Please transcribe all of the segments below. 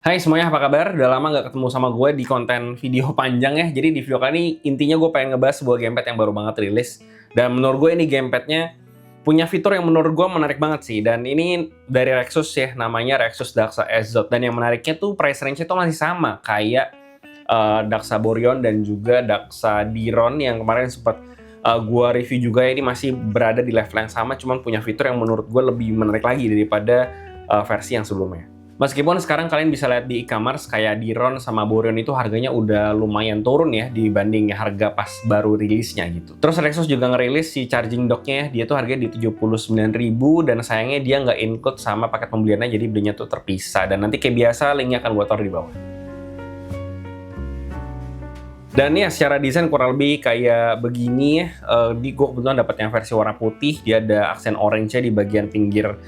Hai semuanya, apa kabar? Udah lama nggak ketemu sama gue di konten video panjang ya. Jadi di video kali ini intinya gue pengen ngebahas sebuah gamepad yang baru banget rilis. Dan menurut gue ini gamepadnya punya fitur yang menurut gue menarik banget sih. Dan ini dari Rexus ya, namanya Rexus Daxa SZ. Dan yang menariknya tuh price range-nya tuh masih sama kayak Daxa Borion dan juga Daxa Diron yang kemarin sempat gue review juga ya. Ini masih berada di level yang sama, cuman punya fitur yang menurut gue lebih menarik lagi daripada versi yang sebelumnya. Meskipun sekarang kalian bisa lihat di e-commerce kayak Diron sama Borion itu harganya udah lumayan turun ya dibanding harga pas baru rilisnya gitu. Terus Rexus juga ngerilis si charging docknya, dia tuh harganya di 79.000 dan sayangnya dia nggak include sama paket pembeliannya, jadi belinya tuh terpisah. Dan nanti kayak biasa linknya akan gue taruh di bawah. Dan ya secara desain kurang lebih kayak begini ya. Di gue kebetulan dapat yang versi warna putih, dia ada aksen orange-nya di bagian pinggir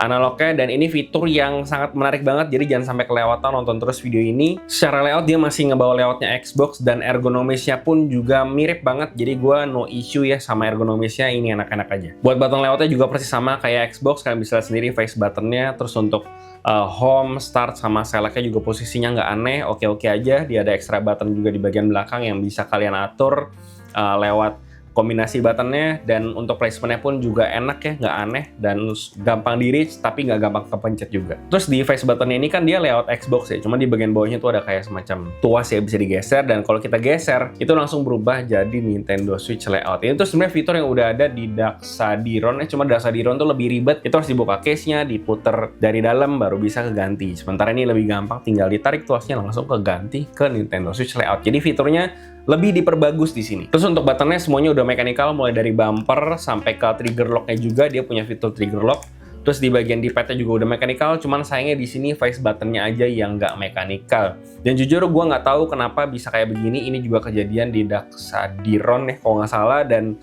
analognya, dan ini fitur yang sangat menarik banget, jadi jangan sampai kelewatan, nonton terus video ini. Secara layout dia masih ngebawa layoutnya Xbox dan ergonomisnya pun juga mirip banget, jadi gue no issue ya sama ergonomisnya, ini enak-enak aja. Buat button layoutnya juga persis sama kayak Xbox, kalian bisa lihat sendiri face buttonnya. Terus untuk home, start, sama select-nya juga posisinya nggak aneh, oke-oke aja. Dia ada extra button juga di bagian belakang yang bisa kalian atur lewat kombinasi buttonnya, dan untuk placementnya pun juga enak ya, nggak aneh dan gampang di reach tapi nggak gampang kepencet juga. Terus di face buttonnya ini kan dia layout Xbox ya, cuma di bagian bawahnya tuh ada kayak semacam tuas ya, bisa digeser, dan kalau kita geser itu langsung berubah jadi Nintendo Switch layout. Ini tuh sebenarnya fitur yang udah ada di Daxa Diron ya, cuma Daxa Diron tuh lebih ribet, itu harus dibuka case-nya, diputer dari dalam baru bisa keganti. Sementara ini lebih gampang, tinggal ditarik tuasnya langsung keganti ke Nintendo Switch layout. Jadi fiturnya lebih diperbagus di sini. Terus untuk buttonnya semuanya udah mechanical, mulai dari bumper sampai ke trigger locknya juga dia punya fitur trigger lock. Terus di bagian D-pad-nya juga udah mechanical, cuman sayangnya di sini face buttonnya aja yang nggak mechanical. Dan jujur gue nggak tahu kenapa bisa kayak begini. Ini juga kejadian di Daxa Diron ya kalau nggak salah, dan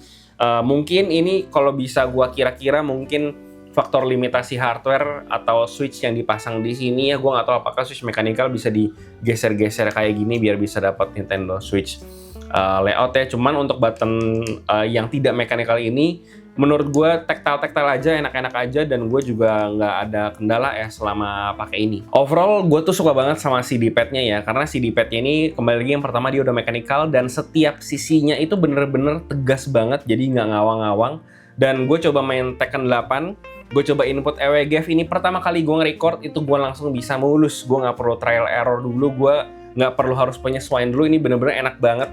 mungkin ini kalau bisa gue kira-kira mungkin faktor limitasi hardware atau switch yang dipasang di sini ya. Gue nggak tahu apakah switch mechanical bisa digeser-geser kayak gini biar bisa dapat Nintendo Switch layout ya. Cuman untuk button yang tidak mechanical ini menurut gue tactile aja, enak-enak aja, dan gue juga nggak ada kendala ya selama pakai ini. Overall gue tuh suka banget sama si D-pad-nya ya, karena si D-pad-nya ini kembali lagi yang pertama dia udah mechanical dan setiap sisinya itu bener-bener tegas banget, jadi nggak ngawang-ngawang. Dan gue coba main Tekken 8, gue coba input EWGF ini pertama kali gue nge-record itu gue langsung bisa mulus, gue nggak perlu trial error dulu, gue nggak perlu harus penyesuaian dulu. Ini bener-bener enak banget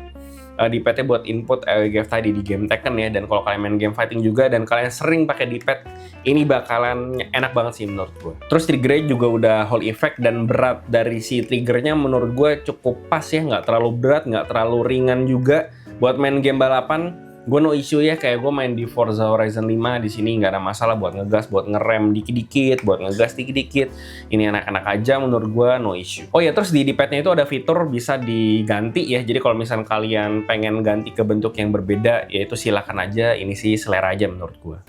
D-pad-nya buat input EWGF tadi di game Tekken ya. Dan kalau kalian main game fighting juga dan kalian sering pakai D-pad, ini bakalan enak banget sih menurut gue. Terus triggernya juga udah Hall effect, dan berat dari si triggernya menurut gue cukup pas ya, nggak terlalu berat, nggak terlalu ringan juga. Buat main game balapan gue no issue ya, kayak gue main di Forza Horizon 5 di sini nggak ada masalah buat ngegas, buat ngerem dikit-dikit, buat ngegas dikit-dikit. Ini anak-anak aja menurut gue, no issue. Oh ya, terus di D-pad-nya itu ada fitur bisa diganti ya. Jadi kalau misalnya kalian pengen ganti ke bentuk yang berbeda, ya itu silakan aja. Ini sih selera aja menurut gue.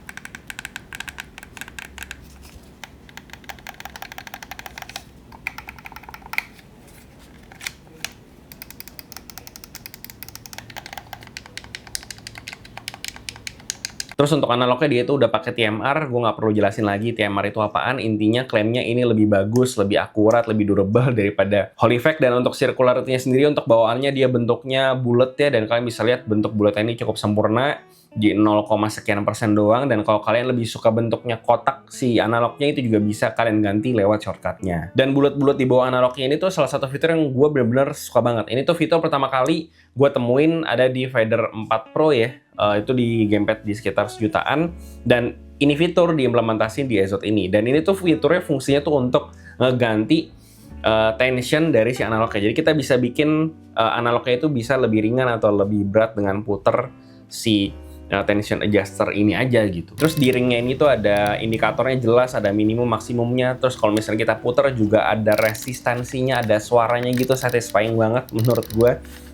Terus untuk analognya dia itu udah pakai TMR, gue nggak perlu jelasin lagi TMR itu apaan. Intinya klaimnya ini lebih bagus, lebih akurat, lebih durable daripada Hall effect. Dan untuk circularity-nya sendiri, untuk bawaannya dia bentuknya bulat ya, dan kalian bisa lihat bentuk bulatnya ini cukup sempurna di 0, sekian% doang. Dan kalau kalian lebih suka bentuknya kotak, si analognya itu juga bisa kalian ganti lewat shortcutnya. Dan bulat-bulat di bawah analognya ini tuh salah satu fitur yang gue bener-bener suka banget. Ini tuh fitur pertama kali gue temuin ada di Vader 4 Pro ya. Itu di gamepad di sekitar sejutaan, dan ini fitur diimplementasi di EZOT ini. Dan ini tuh fiturnya fungsinya tuh untuk ngeganti tension dari si analognya. Jadi kita bisa bikin analognya itu bisa lebih ringan atau lebih berat dengan puter si tension adjuster ini aja gitu. Terus di ringnya ini tuh ada indikatornya jelas, ada minimum maksimumnya. Terus kalau misalnya kita puter juga ada resistansinya, ada suaranya gitu, satisfying banget menurut gue.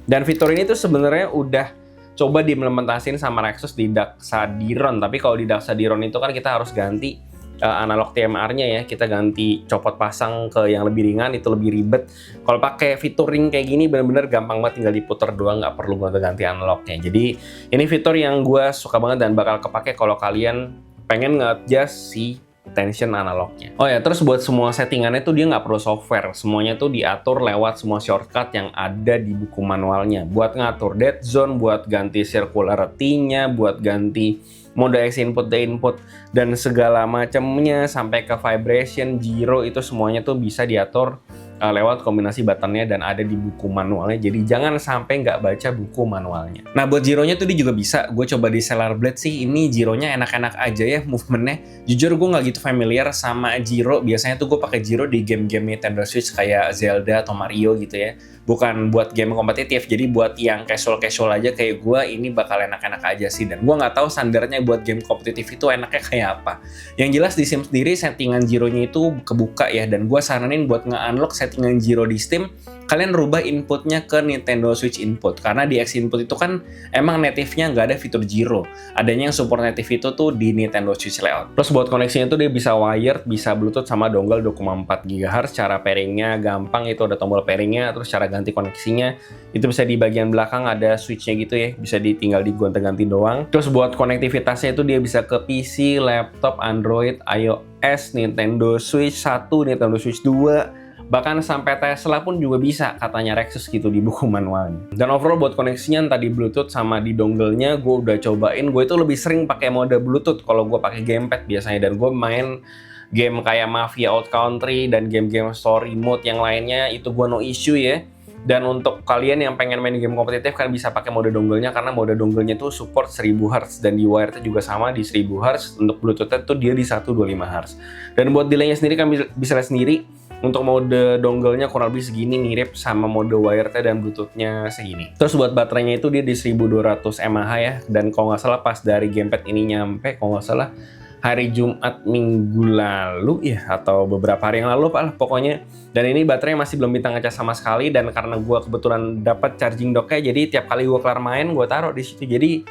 Dan fitur ini tuh sebenarnya udah coba diimplementasin sama Rexus di Daxa Diron. Tapi kalau di Daxa Diron itu kan kita harus ganti analog TMR-nya ya, kita ganti copot pasang ke yang lebih ringan, itu lebih ribet. Kalau pakai fitur ring kayak gini bener-bener gampang banget, tinggal diputer doang, nggak perlu ganti analognya. Jadi ini fitur yang gue suka banget dan bakal kepake kalau kalian pengen nge-adjust si tension analognya. Oh ya, terus buat semua settingannya tuh dia nggak perlu software, semuanya tuh diatur lewat semua shortcut yang ada di buku manualnya. Buat ngatur dead zone, buat ganti circularity-nya, buat ganti mode X input, D input, dan segala macamnya sampai ke vibration, gyro itu semuanya tuh bisa diatur lewat kombinasi buttonnya dan ada di buku manualnya. Jadi jangan sampai nggak baca buku manualnya. Nah buat gyronya tuh dia juga bisa. Gue coba di Stellar Blade sih, ini gyronya enak-enak aja ya movementnya. Jujur gue nggak gitu familiar sama gyro. Biasanya tuh gue pakai gyro di game-game Nintendo Switch kayak Zelda atau Mario gitu ya. Bukan buat game kompetitif, jadi buat yang casual-casual aja kayak gue, ini bakal enak-enak aja sih. Dan gue nggak tahu standarnya buat game kompetitif itu enaknya kayak apa. Yang jelas di Steam sendiri settingan gyronya itu kebuka ya, dan gue saranin buat nge-unlock settingan gyro di Steam, kalian rubah inputnya ke Nintendo Switch input. Karena di X input itu kan emang native-nya nggak ada fitur gyro. Adanya yang support native itu tuh di Nintendo Switch layout. Terus buat koneksinya tuh dia bisa wired, bisa Bluetooth sama dongle 2,4 GHz. Cara pairingnya gampang, itu ada tombol pairingnya. Terus cara ganti koneksinya itu bisa di bagian belakang ada switch-nya gitu ya. Bisa ditinggal digonta-ganti doang. Terus buat konektivitasnya itu dia bisa ke PC, laptop, Android, iOS, Nintendo Switch 1, Nintendo Switch 2, bahkan sampai Tesla pun juga bisa katanya Rexus gitu di buku manualnya. Dan overall buat koneksinya tadi Bluetooth sama di dongle-nya gue udah cobain. Gue itu lebih sering pakai mode Bluetooth kalau gue pakai gamepad biasanya, dan gue main game kayak Mafia Out Country dan game-game story mode yang lainnya itu gue no issue ya. Dan untuk kalian yang pengen main game kompetitif kan bisa pakai mode dongle-nya, karena mode dongle-nya tuh support 1000 Hz dan di wire-nya juga sama di 1000 Hz. Untuk Bluetooth-nya tuh dia di 125 Hz. Dan buat delay-nya sendiri kan bisa lihat sendiri. Untuk mode dongle-nya kurang lebih segini, mirip sama mode wire-nya dan Bluetooth-nya segini. Terus buat baterainya itu dia di 1200 mAh ya, dan kalau nggak salah pas dari gamepad ini nyampe, kalau nggak salah hari Jumat minggu lalu ya, atau beberapa hari yang lalu Pak lah pokoknya. Dan ini baterai masih belum bisa ngecas sama sekali, dan karena gue kebetulan dapat charging dock-nya, jadi tiap kali gue kelar main gue taruh di situ. Jadi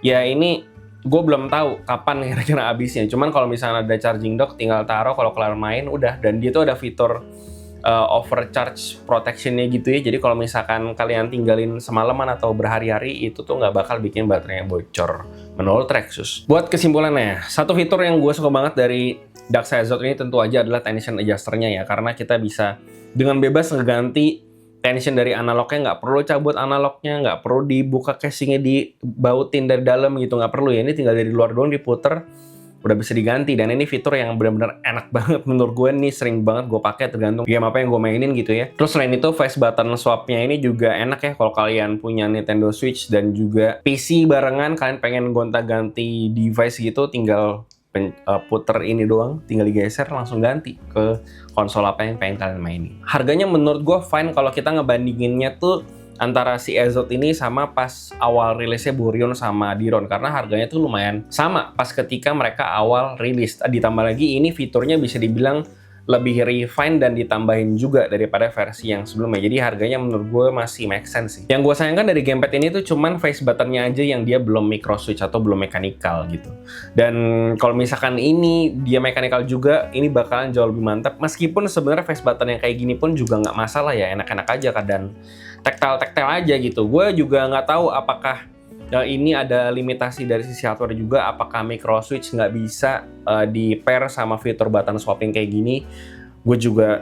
ya ini gue belum tahu kapan kira-kira habisnya. Cuman kalau misalnya ada charging dock, tinggal taruh kalau kelar main udah. Dan dia tuh ada fitur overcharge protection-nya gitu ya. Jadi kalau misalkan kalian tinggalin semalaman atau berhari-hari, itu tuh nggak bakal bikin baterainya bocor menurut Rexus. Buat kesimpulannya, satu fitur yang gue suka banget dari Daxa Exot ini tentu aja adalah tension adjuster-nya ya. Karena kita bisa dengan bebas ngeganti tension dari analognya, nggak perlu cabut analognya, nggak perlu dibuka casingnya, dibautin dari dalam gitu, nggak perlu ya. Ini tinggal dari luar doang diputer, udah bisa diganti. Dan ini fitur yang benar-benar enak banget menurut gue. Nih sering banget gue pakai tergantung game apa yang gue mainin gitu ya. Terus selain itu face button swap-nya ini juga enak ya kalau kalian punya Nintendo Switch dan juga PC barengan, kalian pengen gonta-ganti device gitu, tinggal puter ini doang, tinggal digeser langsung ganti ke konsol apa yang pengen kalian mainin. Harganya menurut gue fine kalau kita ngebandinginnya tuh antara si Exot ini sama pas awal rilisnya Burion sama Diron, karena harganya tuh lumayan sama pas ketika mereka awal rilis. Ditambah lagi ini fiturnya bisa dibilang lebih refine dan ditambahin juga daripada versi yang sebelumnya. Jadi harganya menurut gue masih make sense sih. Yang gue sayangkan dari gamepad ini tuh cuman face buttonnya aja yang dia belum micro switch atau belum mechanical gitu. Dan kalau misalkan ini dia mechanical juga, ini bakalan jauh lebih mantap. Meskipun sebenarnya face button yang kayak gini pun juga nggak masalah ya, enak-enak aja kan, dan tactile aja gitu. Gue juga nggak tahu apakah ini ada limitasi dari sisi hardware juga, apakah micro switch nggak bisa di pair sama fitur button swapping kayak gini. Gue juga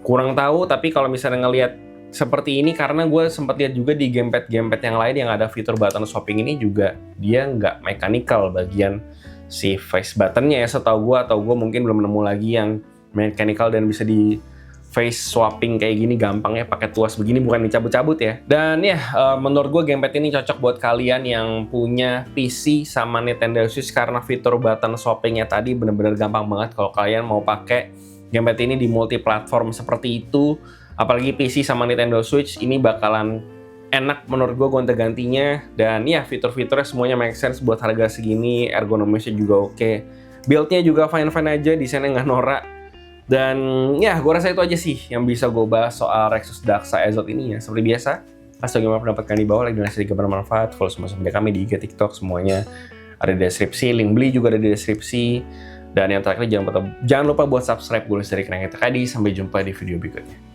kurang tahu, tapi kalau misalnya ngelihat seperti ini, karena gue sempat lihat juga di gamepad yang lain yang ada fitur button swapping ini juga, dia nggak mechanical bagian si face buttonnya ya setahu gue, atau gue mungkin belum nemu lagi yang mechanical dan bisa di face swapping kayak gini gampang ya, pakai tuas begini, bukan dicabut-cabut ya. Dan ya menurut gue gamepad ini cocok buat kalian yang punya PC sama Nintendo Switch, karena fitur button swappingnya tadi bener-bener gampang banget kalau kalian mau pakai gamepad ini di multi platform seperti itu. Apalagi PC sama Nintendo Switch, ini bakalan enak menurut gue gonta-gantinya. Dan ya fitur-fiturnya semuanya make sense buat harga segini, ergonomisnya juga oke. Build-nya juga fine-fine aja, desainnya nggak norak. Dan ya gue rasa itu aja sih yang bisa gue bahas soal Rexus Daxa Exot ini ya. Seperti biasa, kasih tau gimana pendapat kalian di bawah, like dan share jika bermanfaat. Follow semua sosial media kami di IG, TikTok, semuanya ada di deskripsi. Link beli juga ada di deskripsi. Dan yang terakhir jangan lupa buat subscribe gue dari Kenang Tadi. Sampai jumpa di video berikutnya.